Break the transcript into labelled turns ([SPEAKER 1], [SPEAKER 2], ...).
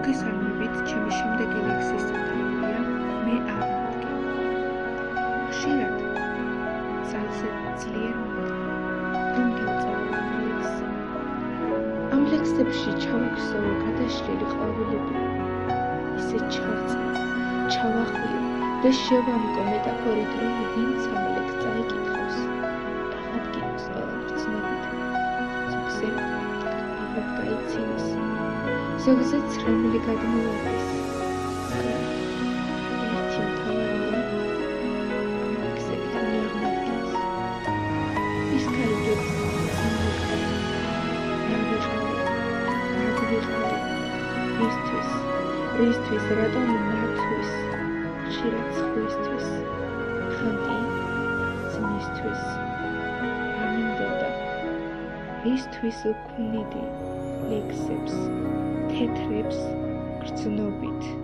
[SPEAKER 1] მოგესალმებით, ჩემი შემდეგი ლექსის სათავეა მე აღადგენ. ხშირად ძალზე ძლიერ მოდი, რომ გავწავლო ლექსი. ამ ლექსებში ჩავაგზავნო გადაშლილი ყვავილები, ისე ჩავახვიო და შევამკო მეტაფორით, რომ ვინც ამ ლექსს წაიკითხავს, აღადგინოს ყველაფერს ცნობით. ზოგზე აღარ გაიცინოს. ზოგზე ცრემლი გადმოაყრის. ერთი მთავარია ლექსებით მიაღმადგინოს. ის კარგებს რისთვის, რატომ მართვის, ხშირად სხვისთვის, ხანტი ძმისთვის, რა მინდოდა, რისთვის უქმნიდი ლექსებს, თეთრებს გრძნობით.